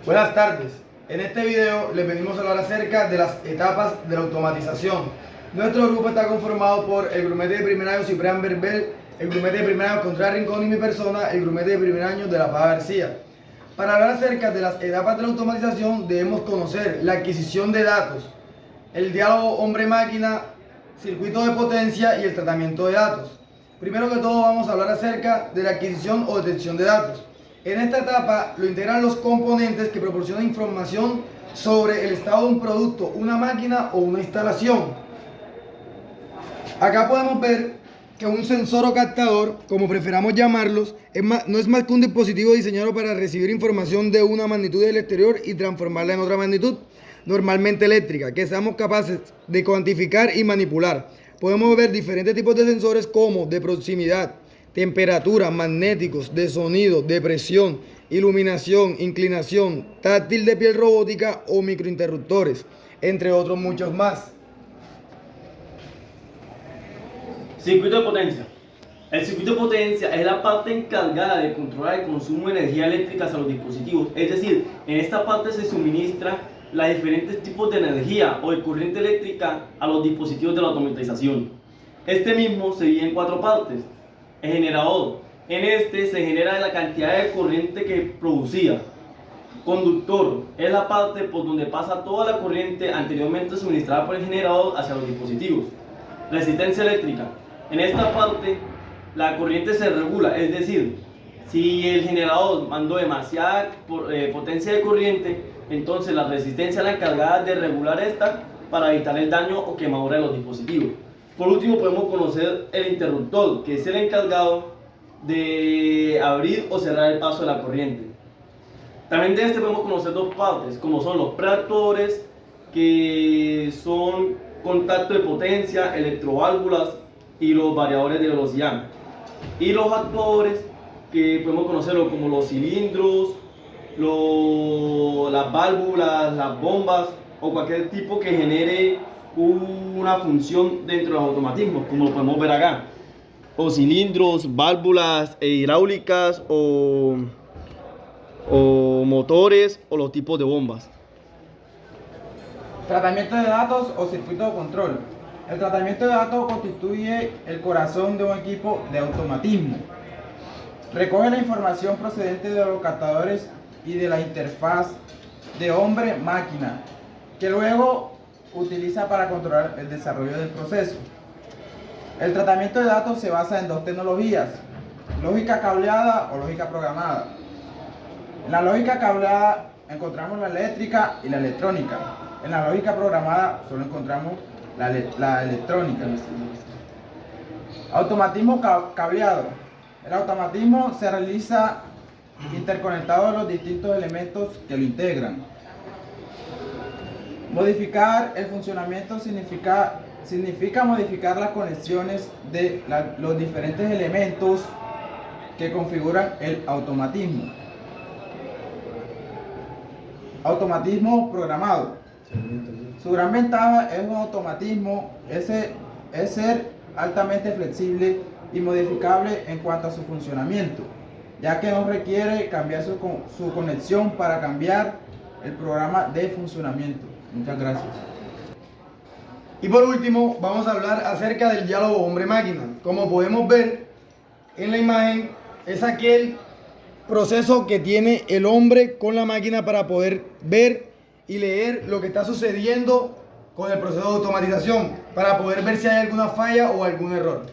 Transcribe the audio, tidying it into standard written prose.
Buenas tardes. En este video les venimos a hablar acerca de las etapas de la automatización. Nuestro grupo está conformado por el grumete de primer año Ciprián Berbel, el grumete de primer año Contreras Rincón y mi persona, el grumete de primer año de La Paz García. Para hablar acerca de las etapas de la automatización debemos conocer la adquisición de datos, el diálogo hombre-máquina, circuito de potencia y el tratamiento de datos. Primero que todo vamos a hablar acerca de la adquisición o detección de datos. En esta etapa lo integran los componentes que proporcionan información sobre el estado de un producto, una máquina o una instalación. Acá podemos ver que un sensor o captador, como preferamos llamarlos, no es más que un dispositivo diseñado para recibir información de una magnitud del exterior y transformarla en otra magnitud, normalmente eléctrica, que seamos capaces de cuantificar y manipular. Podemos ver diferentes tipos de sensores como de proximidad, temperatura, magnéticos, de sonido, de presión, iluminación, inclinación, táctil de piel robótica o microinterruptores, entre otros muchos más. Circuito de potencia. El circuito de potencia es la parte encargada de controlar el consumo de energía eléctrica hacia los dispositivos. Es decir, en esta parte se suministra los diferentes tipos de energía o de corriente eléctrica a los dispositivos de la automatización. Este mismo se divide en 4 partes. El generador. En este se genera la cantidad de corriente que producía. Conductor es la parte por donde pasa toda la corriente anteriormente suministrada por el generador hacia los dispositivos. Resistencia eléctrica. En esta parte la corriente se regula, es decir, si el generador mandó demasiada potencia de corriente, entonces la resistencia es la encargada de regular esta para evitar el daño o quemadura de los dispositivos. Por último podemos conocer el interruptor, que es el encargado de abrir o cerrar el paso de la corriente. También de este podemos conocer 2 partes, como son los preactores, que son contacto de potencia, electroválvulas y los variadores de velocidad. Y los actuadores, que podemos conocerlos como los cilindros, las válvulas, las bombas o cualquier tipo que genere una función dentro de los automatismos, como lo podemos ver acá. O cilindros, válvulas hidráulicas o motores o los tipos de bombas. Tratamiento de datos o circuito de control. El tratamiento de datos constituye el corazón de un equipo de automatismo. Recoge la información procedente de los captadores y de la interfaz de hombre-máquina, que luego utiliza para controlar el desarrollo del proceso. El tratamiento de datos se basa en 2 tecnologías: lógica cableada o lógica programada. En la lógica cableada encontramos la eléctrica y la electrónica. En la lógica programada solo encontramos la electrónica. Automatismo cableado. El automatismo se realiza interconectado a los distintos elementos que lo integran. Modificar el funcionamiento significa modificar las conexiones de los diferentes elementos que configuran el automatismo. Automatismo programado. Su gran ventaja es un automatismo es ser altamente flexible y modificable en cuanto a su funcionamiento, ya que no requiere cambiar su conexión para cambiar el programa de funcionamiento. Muchas gracias. Y por último vamos a hablar acerca del diálogo hombre-máquina. Como podemos ver en la imagen, es aquel proceso que tiene el hombre con la máquina para poder ver y leer lo que está sucediendo con el proceso de automatización, para poder ver si hay alguna falla o algún error.